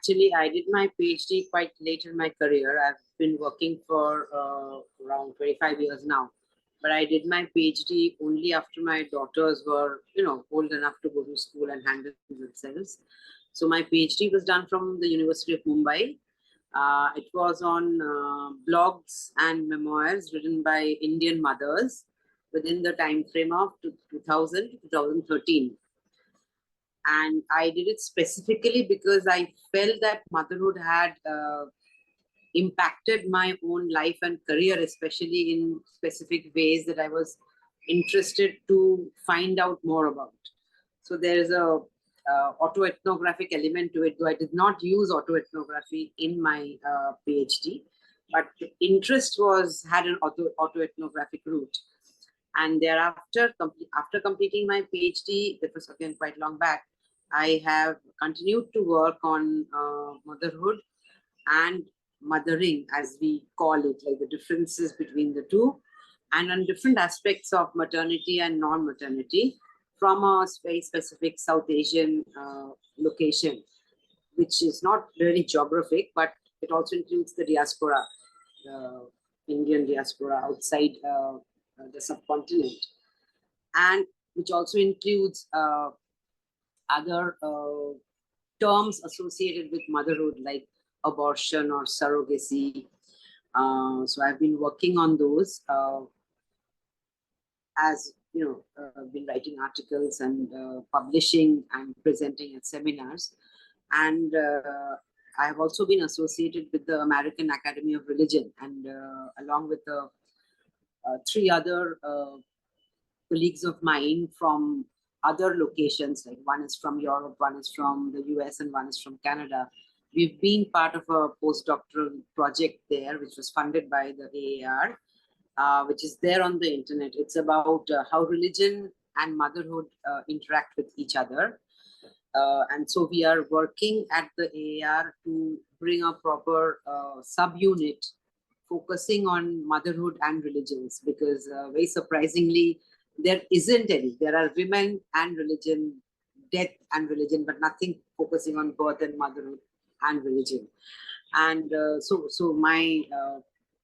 Actually, I did my PhD quite late in my career. I've been working for around 25 years now. But I did my PhD only after my daughters were, old enough to go to school and handle themselves. So my PhD was done from the University of Mumbai. It was on blogs and memoirs written by Indian mothers within the time frame of 2000 to 2013. And I did it specifically because I felt that motherhood had impacted my own life and career, especially in specific ways that I was interested to find out more about. So there is a autoethnographic element to it, though I did not use autoethnography in my PhD, but the interest had an autoethnographic route. And thereafter, after completing my PhD, that was again quite long back, I have continued to work on motherhood and mothering, as we call it, like the differences between the two, and on different aspects of maternity and non-maternity from a very specific South Asian location, which is not really geographic, but it also includes the diaspora, the Indian diaspora outside the subcontinent, and which also includes other terms associated with motherhood, like abortion or surrogacy. So I've been working on those as been writing articles and publishing and presenting at seminars. And I have also been associated with the American Academy of Religion, and along with the three other colleagues of mine from other locations, like one is from Europe, one is from the US, and one is from Canada. We've been part of a postdoctoral project there, which was funded by the AAR, which is there on the internet. It's about how religion and motherhood interact with each other. And so we are working at the AAR to bring a proper subunit focusing on motherhood and religions, because very surprisingly, there isn't any. There are women and religion, death and religion, but nothing focusing on birth and motherhood and religion. And so my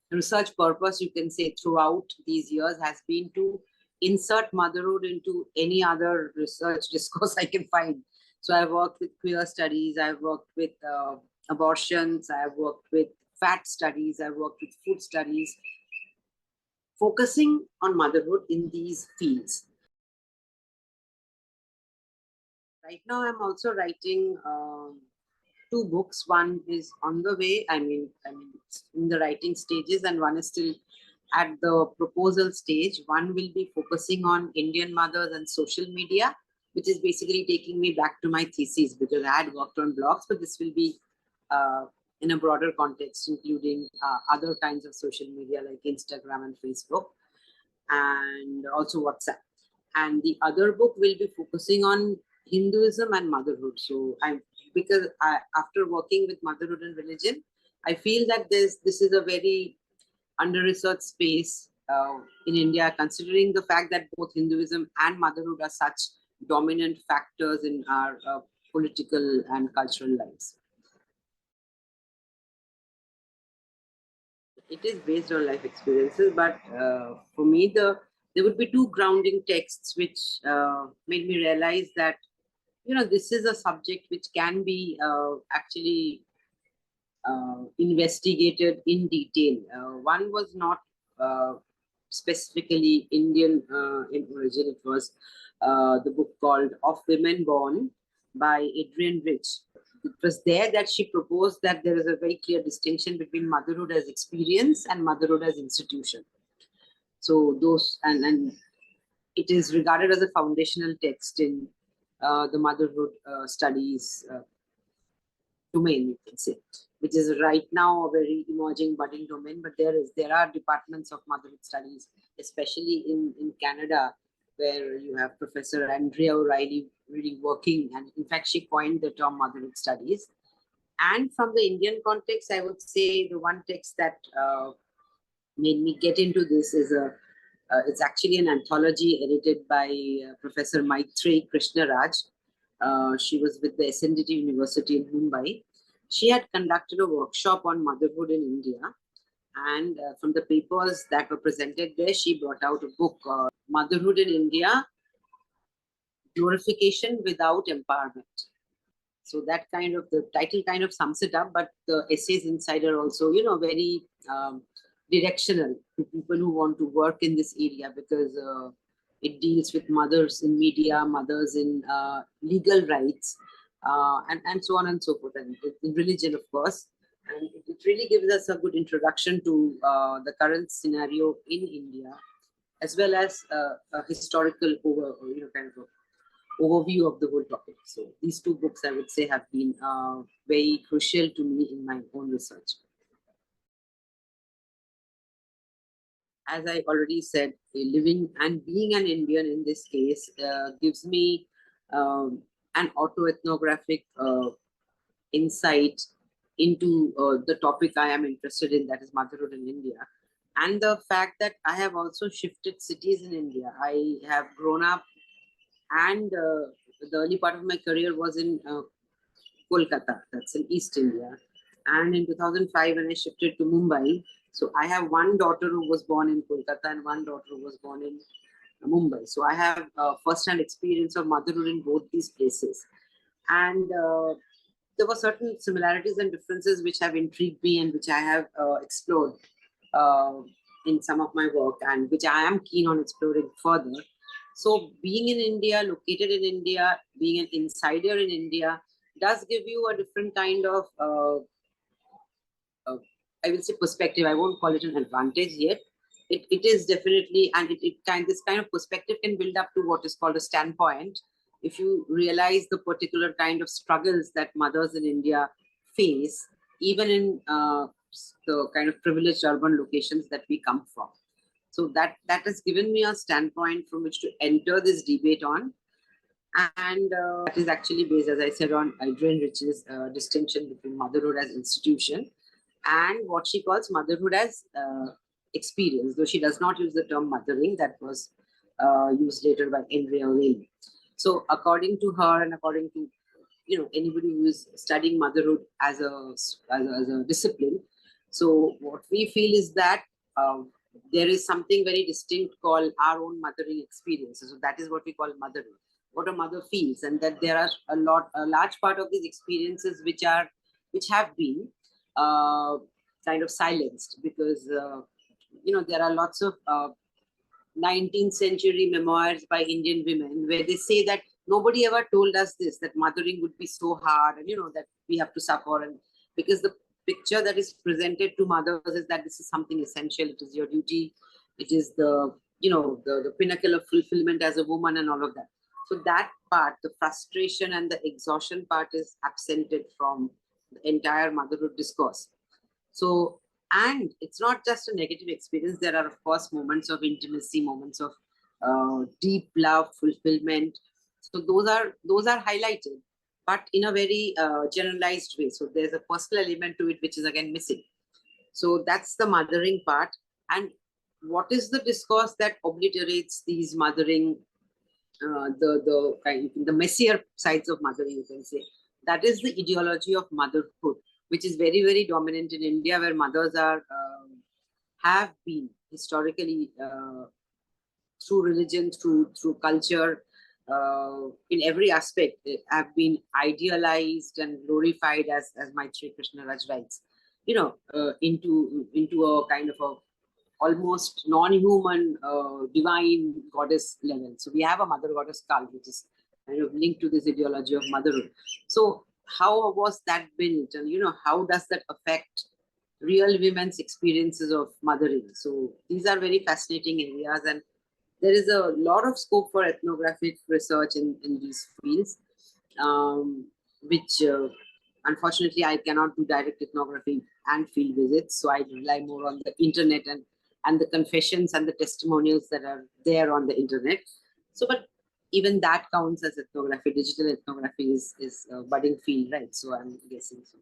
research purpose, you can say, throughout these years has been to insert motherhood into any other research discourse I can find. So I've worked with queer studies, I've worked with abortions, I've worked with fat studies, I've worked with food studies, focusing on motherhood in these fields. Right now, I'm also writing two books. One is on the way, I mean, in the writing stages, and one is still at the proposal stage. One will be focusing on Indian mothers and social media, which is basically taking me back to my thesis, because I had worked on blogs, but this will be in a broader context, including other kinds of social media like Instagram and Facebook, and also WhatsApp. And the other book will be focusing on Hinduism and motherhood. So after working with motherhood and religion, I feel that this is a very under-researched space in India, considering the fact that both Hinduism and motherhood are such dominant factors in our political and cultural lives. It is based on life experiences, but for me, there would be two grounding texts which made me realize that, this is a subject which can be actually investigated in detail. One was not specifically Indian in origin. It was the book called Of Women Born by Adrienne Rich. It was there that she proposed that there is a very clear distinction between motherhood as experience and motherhood as institution. So those, and it is regarded as a foundational text in the motherhood studies domain, you can say, which is right now a very emerging, budding domain. But there are departments of motherhood studies, especially in Canada, where you have Professor Andrea O'Reilly really working, and in fact, she coined the term motherhood studies. And from the Indian context, I would say the one text that made me get into this is it's actually an anthology edited by Professor Maitreyi Krishnaraj. She was with the SNDT University in Mumbai. She had conducted a workshop on motherhood in India. And from the papers that were presented there, she brought out a book called Motherhood in India, Glorification Without Empowerment. So that kind of, the title kind of sums it up, but the essays inside are also, very directional to people who want to work in this area, because it deals with mothers in media, mothers in legal rights, and so on and so forth, and in religion, of course. And it really gives us a good introduction to the current scenario in India, as well as a historical kind of overview of the whole topic. So these two books, I would say, have been very crucial to me in my own research. As I already said, living and being an Indian in this case gives me an autoethnographic insight into the topic I am interested in, that is motherhood in India. And the fact that I have also shifted cities in India. I have grown up, and the early part of my career was in Kolkata, that's in East India. And in 2005, when I shifted to Mumbai, so I have one daughter who was born in Kolkata and one daughter who was born in Mumbai. So I have first-hand experience of motherhood in both these places. And there were certain similarities and differences which have intrigued me and which I have explored uh, in some of my work, and which I am keen on exploring further. So being in India, located in India, being an insider in India, does give you a different kind of, I will say, perspective. I won't call it an advantage yet. It is definitely, and this kind of perspective can build up to what is called a standpoint. If you realize the particular kind of struggles that mothers in India face, even in the kind of privileged urban locations that we come from. So that has given me a standpoint from which to enter this debate on. And that is actually based, as I said, on Adrienne Rich's distinction between motherhood as institution and what she calls motherhood as experience, though she does not use the term mothering. That was used later by Andrea O'Reilly. So according to her, and according to anybody who is studying motherhood as a discipline, so what we feel is that there is something very distinct called our own mothering experiences. So that is what we call motherhood, what a mother feels, and that there are a large part of these experiences which have been kind of silenced, because there are lots of 19th century memoirs by Indian women where they say that nobody ever told us this, that mothering would be so hard, and that we have to suffer. And because the picture that is presented to mothers is that this is something essential, it is your duty, it is the pinnacle of fulfillment as a woman and all of that. So that part, the frustration and the exhaustion part, is absented from the entire motherhood discourse. So, and it's not just a negative experience. There are, of course, moments of intimacy, moments of deep love, fulfillment. So those are highlighted, but in a very generalized way. So there's a personal element to it which is again missing. So that's the mothering part. And what is the discourse that obliterates these mothering, the messier sides of mothering, you can say? That is the ideology of motherhood, which is very, very dominant in India, where mothers have been historically, through religion, through culture, in every aspect, have been idealized and glorified, as Maitreyi Krishnaraj writes, into a kind of a almost non-human, divine goddess level. So we have a mother goddess cult, which is kind of linked to this ideology of motherhood. So how was that built, and how does that affect real women's experiences of mothering? So these are very fascinating areas, and there is a lot of scope for ethnographic research in these fields, which unfortunately I cannot do direct ethnography and field visits, so I rely more on the internet and the confessions and the testimonials that are there on the internet. So, but even that counts as ethnography. Digital ethnography is a budding field, right? So I'm guessing so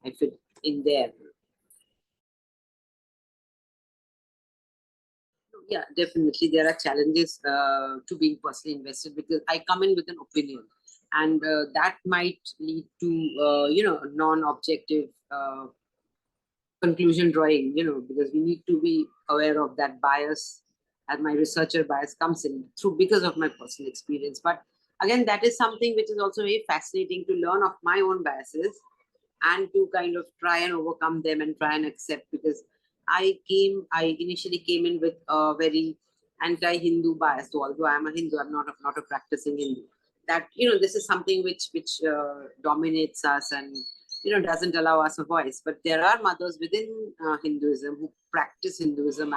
I fit in there. Yeah, definitely there are challenges to being personally invested, because I come in with an opinion, And that might lead to, non-objective conclusion drawing, because we need to be aware of that bias, and my researcher bias comes in through because of my personal experience. But again, that is something which is also very fascinating to learn of my own biases and to kind of try and overcome them and try and accept, because I initially came in with a very anti-Hindu bias. So although I'm a Hindu, I'm not a practicing Hindu. That, this is something which dominates us and, doesn't allow us a voice. But there are mothers within Hinduism who practice Hinduism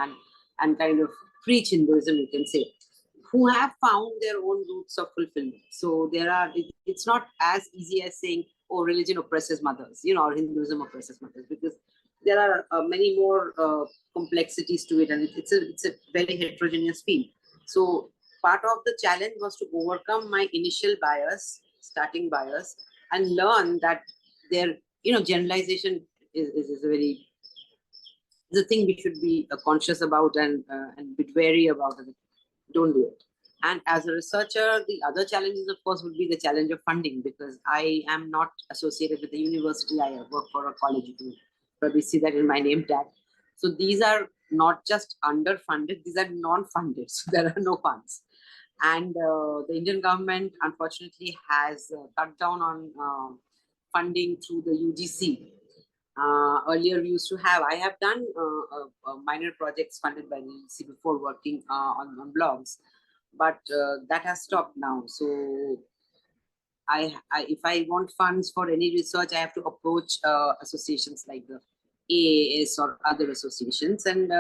and kind of preach Hinduism, you can say, who have found their own roots of fulfillment. So it's not as easy as saying, oh, religion oppresses mothers, or Hinduism oppresses mothers, because there are many more complexities to it, and it's a very heterogeneous field. So part of the challenge was to overcome my initial bias, starting bias, and learn that their, generalization is a very, the thing we should be conscious about and be wary about. And don't do it. And as a researcher, the other challenges, of course, would be the challenge of funding, because I am not associated with the university. I work for a college. You can probably see that in my name tag. So these are not just underfunded, these are non-funded. So there are no funds. And the Indian government, unfortunately, has cut down on funding through the UGC. Earlier, we used to have, I have done minor projects funded by the UGC before, working on blogs, but that has stopped now. So if I want funds for any research, I have to approach associations like the AAS or other associations. And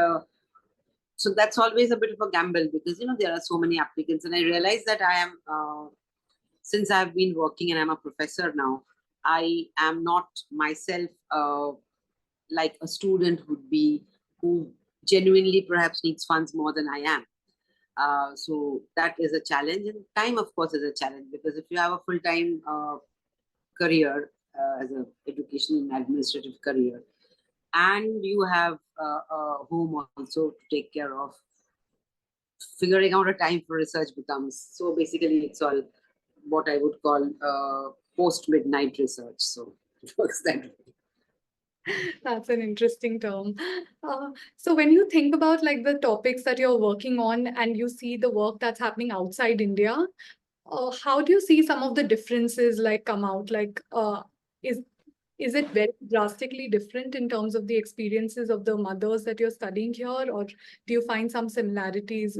so that's always a bit of a gamble, because, there are so many applicants. And I realize that I am, since I've been working and I'm a professor now, I am not myself like a student would be, who genuinely perhaps needs funds more than I am. So that is a challenge, and time, of course, is a challenge, because if you have a full-time career as an education and administrative career, and you have a home also to take care of, figuring out a time for research becomes, so basically it's all what I would call post-midnight research. So it works that way. That's an interesting term. So when you think about like the topics that you're working on and you see the work that's happening outside India, how do you see some of the differences like come out? Like, is it very drastically different in terms of the experiences of the mothers that you're studying here, or do you find some similarities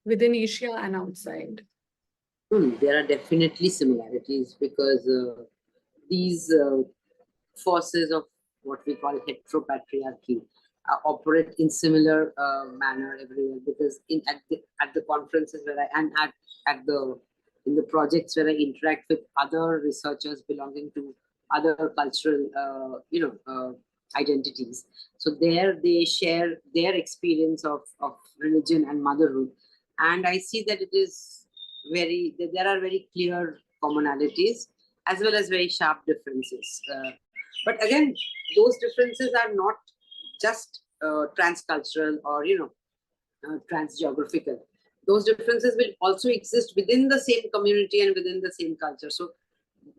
within Asia and outside? There are definitely similarities, because these forces of what we call heteropatriarchy operate in similar manner everywhere. Because at the conferences where at the in the projects where I interact with other researchers belonging to other cultural identities, so there they share their experience of religion and motherhood, and I see that there are very clear commonalities as well as very sharp differences. But again, those differences are not just transcultural or transgeographical. Those differences will also exist within the same community and within the same culture. So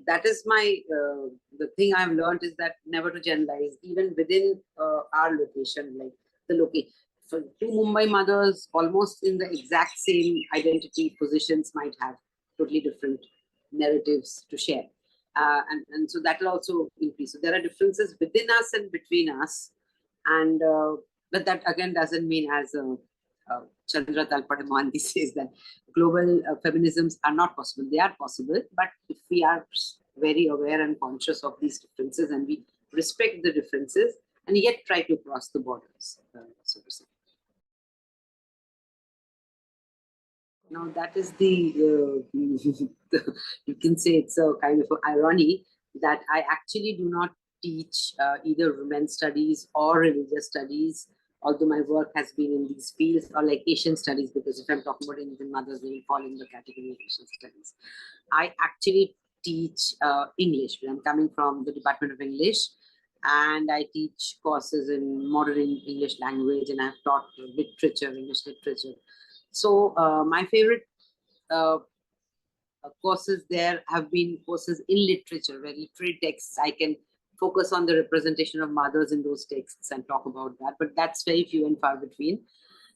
that is the thing I've learned, is that never to generalize, even within our location, like the location. So two Mumbai mothers, almost in the exact same identity positions, might have totally different narratives to share. And so that will also increase. So there are differences within us and between us. And but that again doesn't mean, as Chandra Talpade Mohanty says, that global feminisms are not possible. They are possible, but if we are very aware and conscious of these differences, and we respect the differences, and yet try to cross the borders, so to say. Now that is you can say it's a kind of irony that I actually do not teach either women's studies or religious studies, although my work has been in these fields, or like Asian studies, because if I'm talking about Indian mothers, they will fall in the category of Asian studies. I actually teach English. I'm coming from the Department of English, and I teach courses in modern English language, and I've taught literature, English literature. So my favorite courses there have been courses in literature, where literary texts I can focus on the representation of mothers in those texts and talk about that. But that's very few and far between.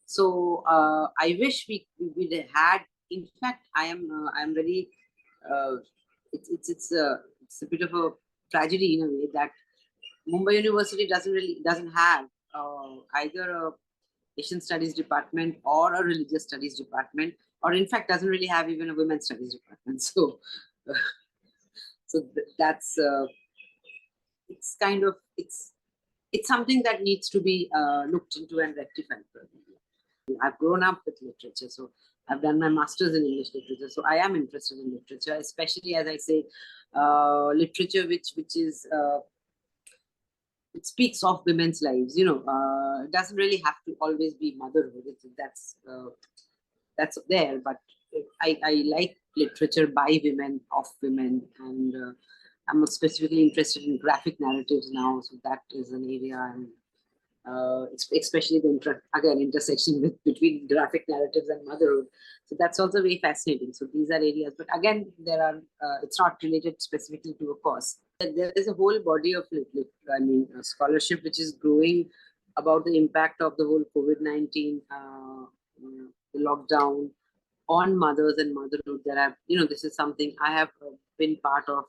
So I wish we had. In fact, I'm very. It's a bit of a tragedy in a way that Mumbai University doesn't have either a Asian Studies department or a religious studies department, or in fact doesn't really have even a women's studies department. So, that's it's kind of it's something that needs to be looked into and rectified. I've grown up with literature, so I've done my master's in English literature, so I am interested in literature, especially, as I say, literature which is it speaks of women's lives. It doesn't really have to always be motherhood. That's there, but I like literature by women, of women, and I'm specifically interested in graphic narratives now, so that is an area I'm especially the intersection between graphic narratives and motherhood. So that's also very fascinating. So these are areas, but again, there are it's not related specifically to a course. There is a whole body of scholarship which is growing about the impact of the whole COVID-19 the lockdown on mothers and motherhood. This is something I have been part of.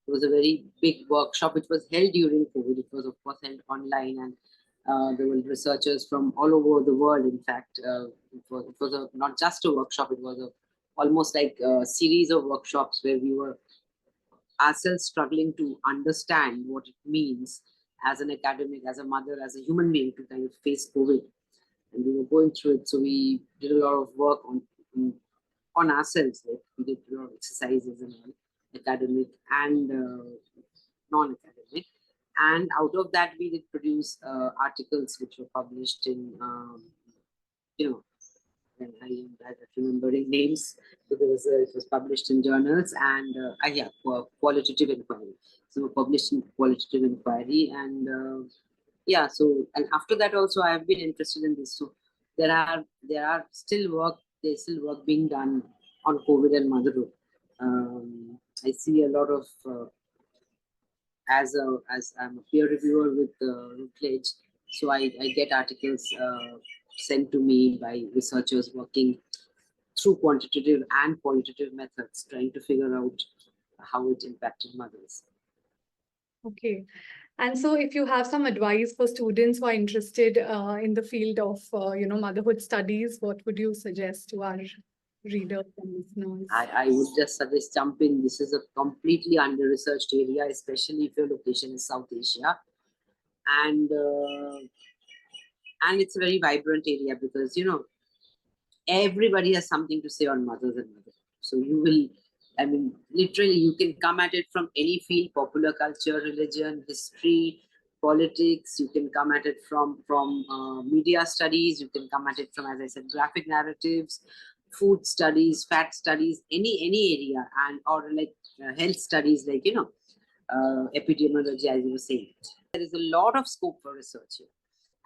It was a very big workshop which was held during COVID. It was, of course, held online, and there were researchers from all over the world. In fact, it was not just a workshop, it was almost like a series of workshops where we were ourselves struggling to understand what it means as an academic, as a mother, as a human being to kind of face COVID. And we were going through it. So we did a lot of work on ourselves. Like we did a lot of exercises and all, academic and non-academic. And out of that, we did produce articles which were published in, and I am bad at remembering names. So it was published in journals and qualitative inquiry. So we published in qualitative inquiry, and and after that also I have been interested in this. So there's still work being done on COVID and motherhood. I see a lot of as I'm a peer reviewer with Routledge, so I get articles sent to me by researchers working through quantitative and qualitative methods, trying to figure out how it impacted mothers. Okay. And so if you have some advice for students who are interested in the field of, motherhood studies, what would you suggest to our readers and listeners? I would just suggest jump in. This is a completely under-researched area, especially if your location is South Asia. And it's a very vibrant area because, everybody has something to say on mothers and motherhood. So you will, literally you can come at it from any field: popular culture, religion, history, politics. You can come at it from media studies. You can come at it from, as I said, graphic narratives, food studies, fat studies, any area, and or like health studies, like epidemiology, as you were saying. There is a lot of scope for research here.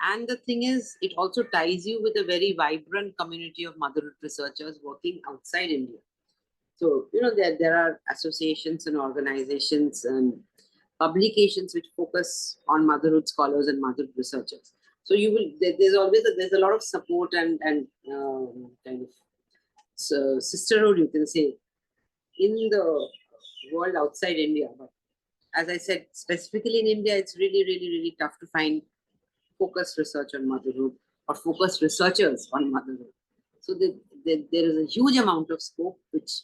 And the thing is, it also ties you with a very vibrant community of motherhood researchers working outside India. So, there are associations and organizations and publications which focus on motherhood scholars and motherhood researchers. So there's a lot of support and kind of sisterhood, you can say, in the world outside India. But as I said, specifically in India, it's really, really, really tough to find focused research on motherhood or focused researchers on motherhood. So there is a huge amount of scope, which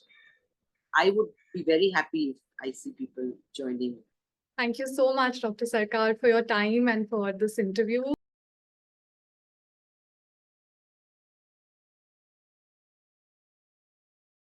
I would be very happy if I see people joining. Thank you so much, Dr. Sarkar, for your time and for this interview.